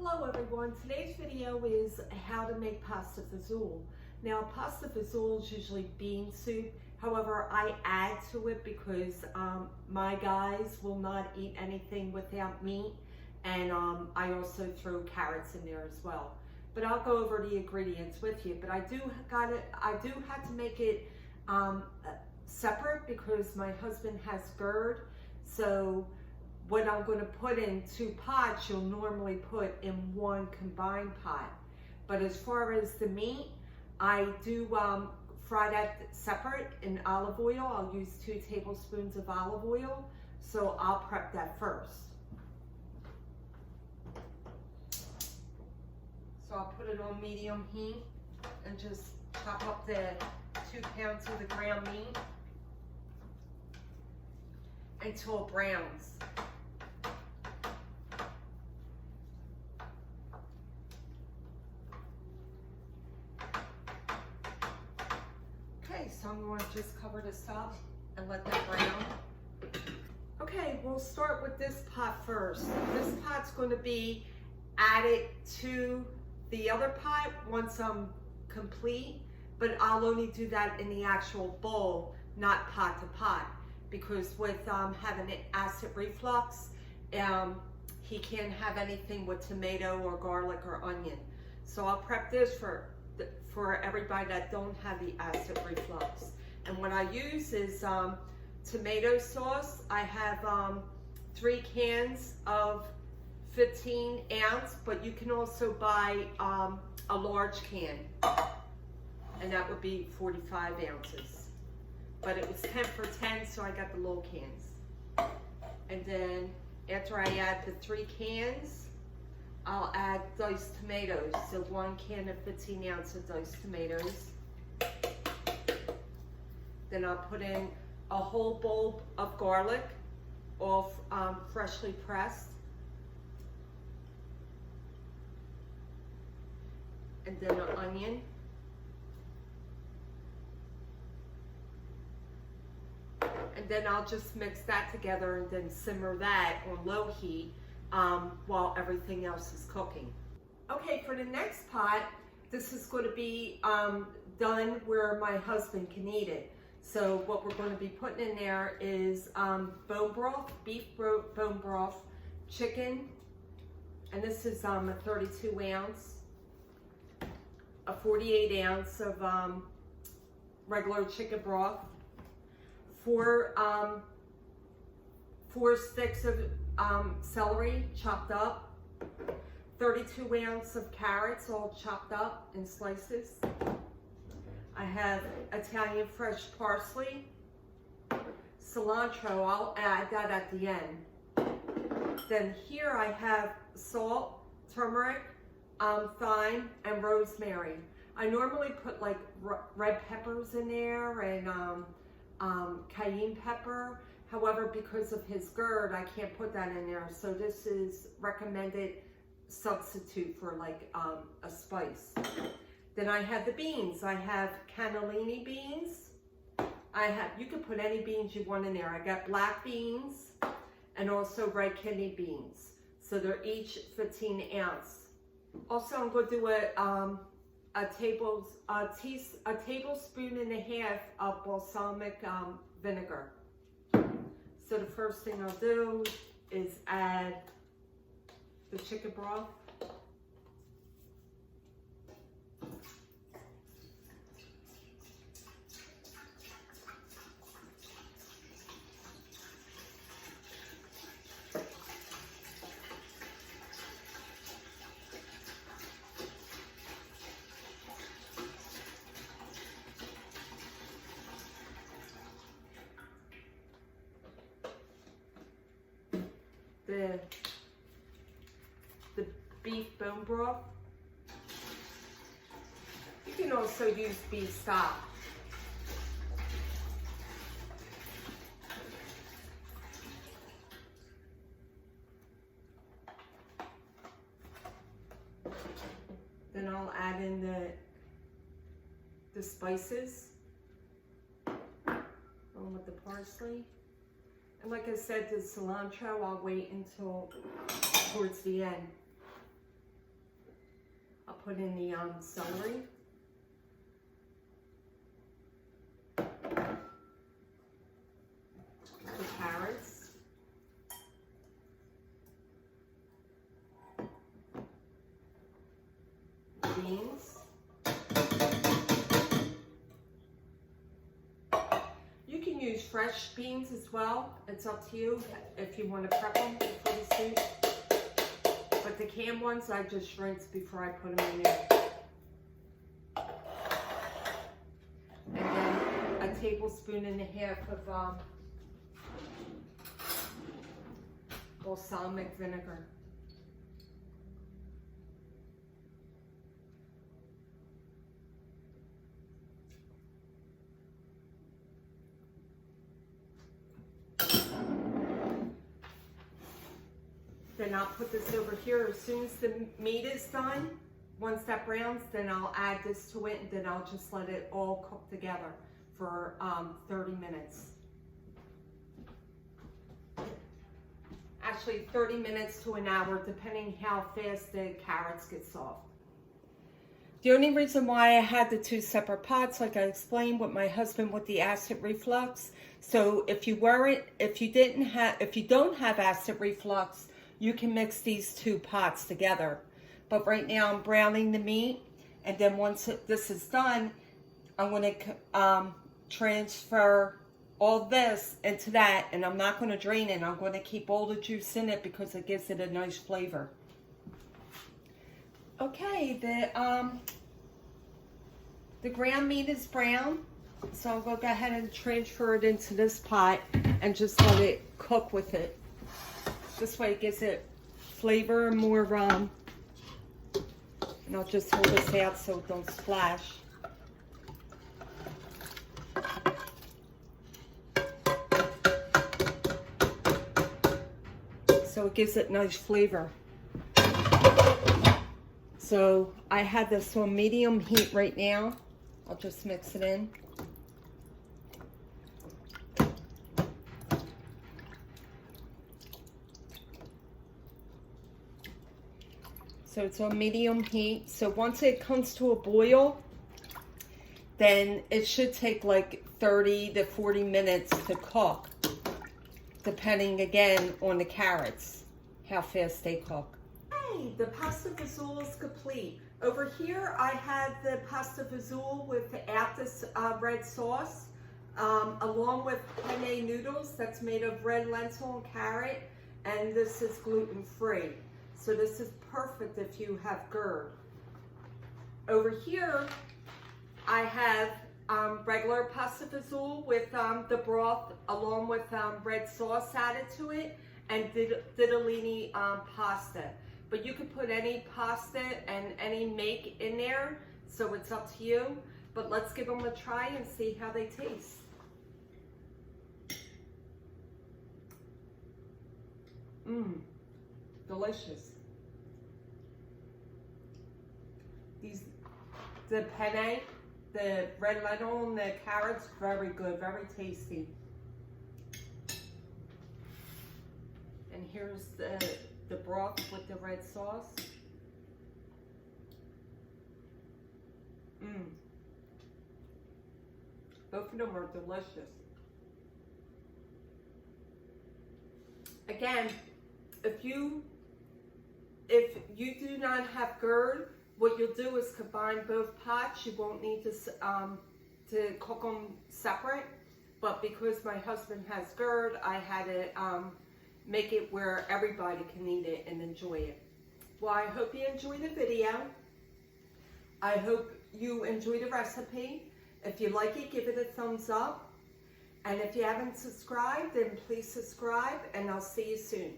Hello everyone, today's video is how to make pasta fagioli. Now pasta fagioli is usually bean soup, however I add to it because my guys will not eat anything without meat, and I also throw carrots in there as well. But I'll go over the ingredients with you, but I do have to make it separate because my husband has GERD, so what I'm going to put in 2 pots, you'll normally put in 1 combined pot. But as far as the meat, I do fry that separate in olive oil. I'll use 2 tablespoons of olive oil. So I'll prep that first. So I'll put it on medium heat and just chop up the 2 pounds of the ground meat until it browns. So I'm going to just cover this up and let that brown. Okay, we'll start with this pot first. This pot's going to be added to the other pot once I'm complete, but I'll only do that in the actual bowl, not pot to pot, because with having acid reflux, he can't have anything with tomato or garlic or onion. So I'll prep this for everybody that don't have the acid reflux. And what I use is tomato sauce. I have 3 cans of 15 ounce, but you can also buy a large can, and that would be 45 ounces. But it was 10 for 10, so I got the little cans. And then after I add the 3 cans, I'll add diced tomatoes, so 1 can of 15 ounce of diced tomatoes. Then I'll put in a whole bowl of garlic, all freshly pressed. And then an onion. And then I'll just mix that together and then simmer that on low heat while everything else is cooking. Okay, for the next pot, this is going to be done where my husband can eat it. So what we're going to be putting in there is bone broth, beef bone broth, chicken, and this is a 32 ounce, a 48 ounce of regular chicken broth, 4 sticks of celery chopped up, 32 ounce of carrots all chopped up in slices. I have Italian fresh parsley, cilantro, I'll add that at the end. Then here I have salt, turmeric, thyme, and rosemary. I normally put like red peppers in there and cayenne pepper. However, because of his GERD, I can't put that in there. So this is recommended substitute for like a spice. Then I have the beans. I have cannellini beans. You can put any beans you want in there. I got black beans and also red kidney beans. So they're each 15 ounce. Also, I'm going to do a tablespoon and a half of balsamic vinegar. So the first thing I'll do is add the chicken broth. The beef bone broth. You can also use beef stock. Then I'll add in the spices along with the parsley. And like I said, the cilantro, I'll wait until towards the end. put in the celery. The carrots. Beans. You can use fresh beans as well. It's up to you if you want to prep them for the soup. But the canned ones, I just rinse before I put them in there. And then a tablespoon and a half of balsamic vinegar. Then I'll put this over here. As soon as the meat is done, once that browns, then I'll add this to it, and then I'll just let it all cook together for 30 minutes. Actually, 30 minutes to an hour, depending how fast the carrots get soft. The only reason why I had the two separate pots, like I explained with my husband with the acid reflux. So if you don't have acid reflux, you can mix these two pots together. But right now I'm browning the meat, and then once this is done, I'm going to transfer all this into that, and I'm not going to drain it. I'm going to keep all the juice in it because it gives it a nice flavor. Okay, the ground meat is brown, so I'll go ahead and transfer it into this pot and just let it cook with it. This way it gives it flavor and more and I'll just hold this out so it don't splash. So it gives it nice flavor. So I have this on medium heat right now. I'll just mix it in. So it's on medium heat. So once it comes to a boil, then it should take like 30 to 40 minutes to cook, depending again on the carrots, how fast they cook. Hey, the pasta fagioli is complete. Over here I had the pasta fagioli without this red sauce, along with penne noodles that's made of red lentil and carrot, and this is gluten-free. So this is perfect if you have GERD. Over here, I have regular pasta fagioli with the broth along with red sauce added to it, and ditalini pasta. But you could put any pasta and any make in there, so it's up to you. But let's give them a try and see how they taste. Delicious. The penne, the red lentil and the carrots, very good, very tasty. And here's the broth with the red sauce. Both of them are delicious. Again, if you do not have GERD, what you'll do is combine both pots. You won't need to cook them separate. But because my husband has GERD, I had to make it where everybody can eat it and enjoy it. Well, I hope you enjoyed the video. I hope you enjoy the recipe. If you like it, give it a thumbs up. And if you haven't subscribed, then please subscribe, and I'll see you soon.